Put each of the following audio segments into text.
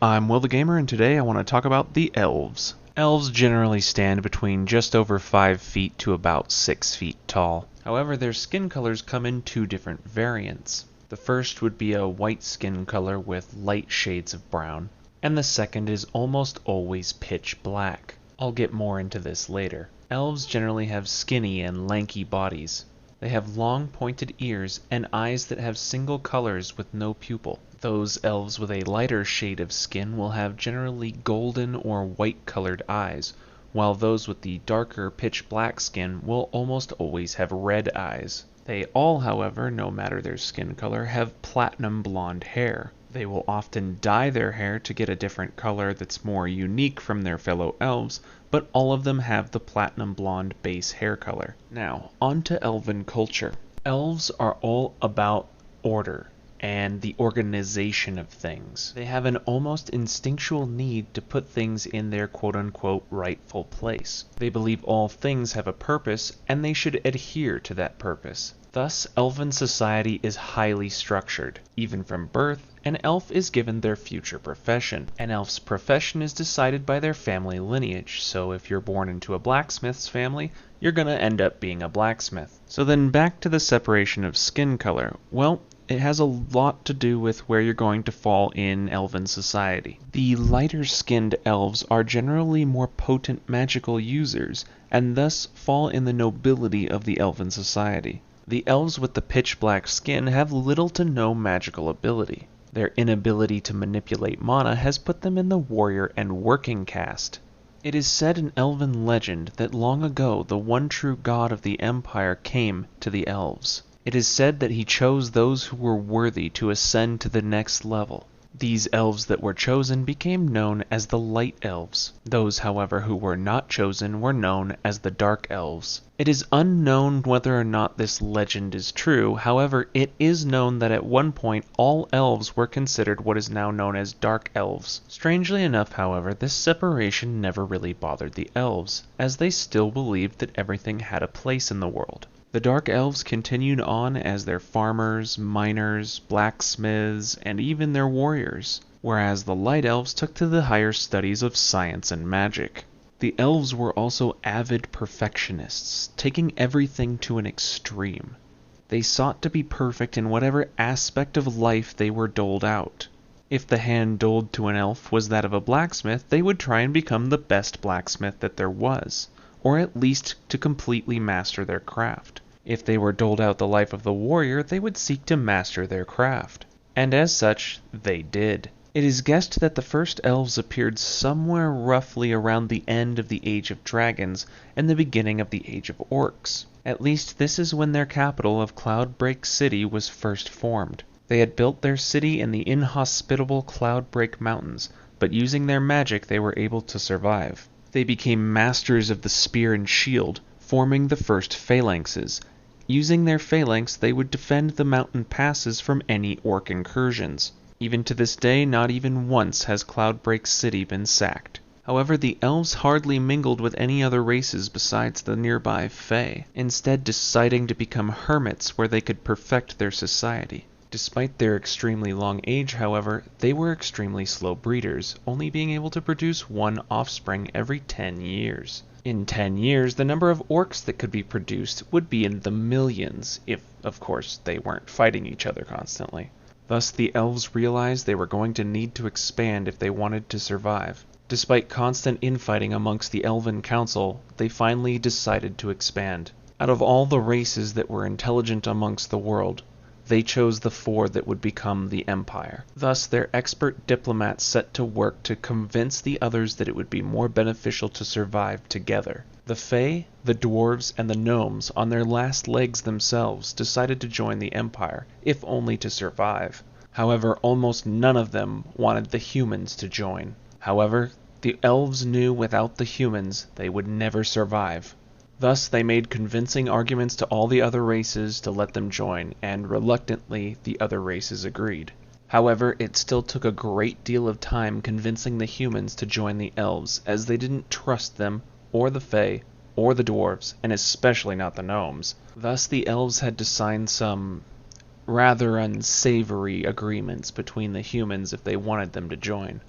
I'm Will the Gamer, and today I want to talk about the Elves. Elves generally stand between just over 5 feet to about 6 feet tall. However, their skin colors come in two different variants. The first would be a white skin color with light shades of brown, and the second is almost always pitch black. I'll get more into this later. Elves generally have skinny and lanky bodies. They have long pointed ears and eyes that have single colors with no pupil. Those elves with a lighter shade of skin will have generally golden or white colored eyes, while those with the darker pitch black skin will almost always have red eyes. They all, however, no matter their skin color, have platinum blonde hair. They will often dye their hair to get a different color that's more unique from their fellow elves, but all of them have the platinum blonde base hair color. Now, on to elven culture. Elves are all about order and the organization of things. They have an almost instinctual need to put things in their quote-unquote rightful place. They believe all things have a purpose and they should adhere to that purpose. Thus, elven society is highly structured. Even from birth, an elf is given their future profession. An elf's profession is decided by their family lineage, so if you're born into a blacksmith's family, you're gonna end up being a blacksmith. So then back to the separation of skin color. Well, it has a lot to do with where you're going to fall in elven society. The lighter-skinned elves are generally more potent magical users, and thus fall in the nobility of the elven society. The elves with the pitch black skin have little to no magical ability. Their inability to manipulate mana has put them in the warrior and working caste. It is said in elven legend that long ago the one true god of the empire came to the elves. It is said that he chose those who were worthy to ascend to the next level. These elves that were chosen became known as the Light Elves. Those, however, who were not chosen were known as the Dark Elves. It is unknown whether or not this legend is true, however, it is known that at one point all elves were considered what is now known as Dark Elves. Strangely enough, however, this separation never really bothered the elves, as they still believed that everything had a place in the world. The Dark Elves continued on as their farmers, miners, blacksmiths, and even their warriors, whereas the Light Elves took to the higher studies of science and magic. The Elves were also avid perfectionists, taking everything to an extreme. They sought to be perfect in whatever aspect of life they were doled out. If the hand doled to an elf was that of a blacksmith, they would try and become the best blacksmith that there was, or at least to completely master their craft. If they were doled out the life of the warrior, they would seek to master their craft. And as such, they did. It is guessed that the first elves appeared somewhere roughly around the end of the Age of Dragons and the beginning of the Age of Orcs. At least this is when their capital of Cloudbreak City was first formed. They had built their city in the inhospitable Cloudbreak Mountains, but using their magic they were able to survive. They became masters of the spear and shield, forming the first phalanxes. Using their phalanx, they would defend the mountain passes from any orc incursions. Even to this day, not even once has Cloudbreak City been sacked. However, the elves hardly mingled with any other races besides the nearby Fae, instead deciding to become hermits where they could perfect their society. Despite their extremely long age, however, they were extremely slow breeders, only being able to produce one offspring every 10 years. In 10 years, the number of orcs that could be produced would be in the millions, if, of course, they weren't fighting each other constantly. Thus, the elves realized they were going to need to expand if they wanted to survive. Despite constant infighting amongst the Elven Council, they finally decided to expand. Out of all the races that were intelligent amongst the world, they chose the 4 that would become the Empire. Thus, their expert diplomats set to work to convince the others that it would be more beneficial to survive together. The Fae, the Dwarves, and the Gnomes, on their last legs themselves, decided to join the Empire, if only to survive. However, almost none of them wanted the humans to join. However, the Elves knew without the humans, they would never survive. Thus, they made convincing arguments to all the other races to let them join, and reluctantly, the other races agreed. However, it still took a great deal of time convincing the humans to join the elves, as they didn't trust them, or the Fae, or the dwarves, and especially not the gnomes. Thus, the elves had to sign some rather unsavory agreements between the humans if they wanted them to join.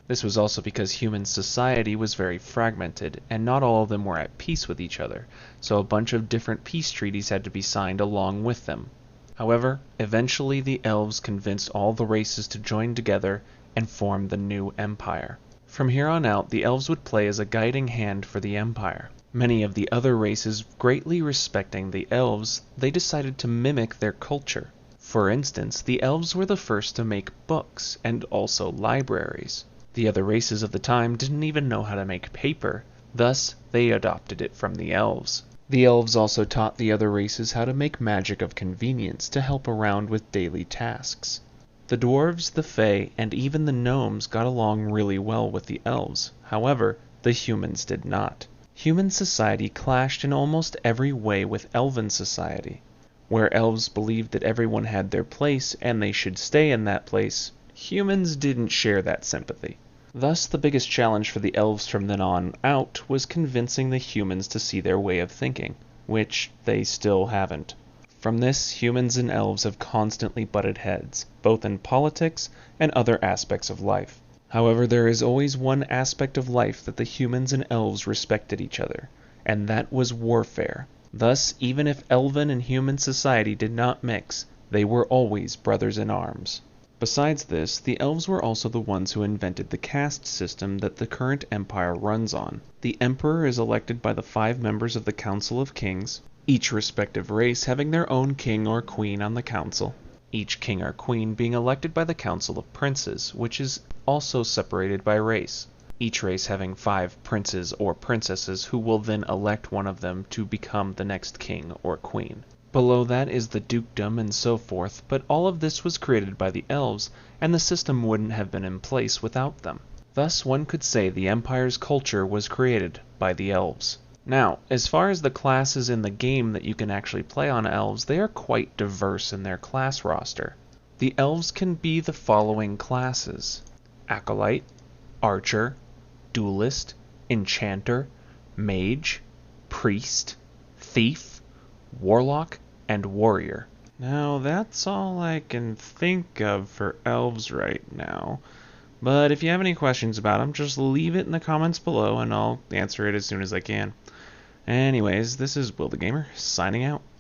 This was also because human society was very fragmented, and not all of them were at peace with each other, so a bunch of different peace treaties had to be signed along with them. However, eventually the elves convinced all the races to join together and form the new empire. From here on out, the elves would play as a guiding hand for the empire. Many of the other races greatly respecting the elves, they decided to mimic their culture. For instance, the elves were the first to make books and also libraries. The other races of the time didn't even know how to make paper, thus they adopted it from the elves. The elves also taught the other races how to make magic of convenience to help around with daily tasks. The dwarves, the fae, and even the gnomes got along really well with the elves. However, the humans did not. Human society clashed in almost every way with elven society. Where elves believed that everyone had their place and they should stay in that place, humans didn't share that sympathy. Thus, the biggest challenge for the elves from then on out was convincing the humans to see their way of thinking, which they still haven't. From this, humans and elves have constantly butted heads, both in politics and other aspects of life. However, there is always one aspect of life that the humans and elves respected each other, and that was warfare. Thus, even if elven and human society did not mix, they were always brothers in arms. Besides this, the elves were also the ones who invented the caste system that the current empire runs on. The emperor is elected by the 5 members of the Council of Kings, each respective race having their own king or queen on the council. Each king or queen being elected by the Council of Princes, which is also separated by race. Each race having 5 princes or princesses who will then elect one of them to become the next king or queen. Below that is the dukedom and so forth, but all of this was created by the elves, and the system wouldn't have been in place without them. Thus, one could say the empire's culture was created by the elves. Now, as far as the classes in the game that you can actually play on elves, they are quite diverse in their class roster. The elves can be the following classes: Acolyte, Archer, Duelist, Enchanter, Mage, Priest, Thief, Warlock, and Warrior. Now, that's all I can think of for elves right now. But if you have any questions about them, just leave it in the comments below and I'll answer it as soon as I can. Anyways, this is Will the Gamer, signing out.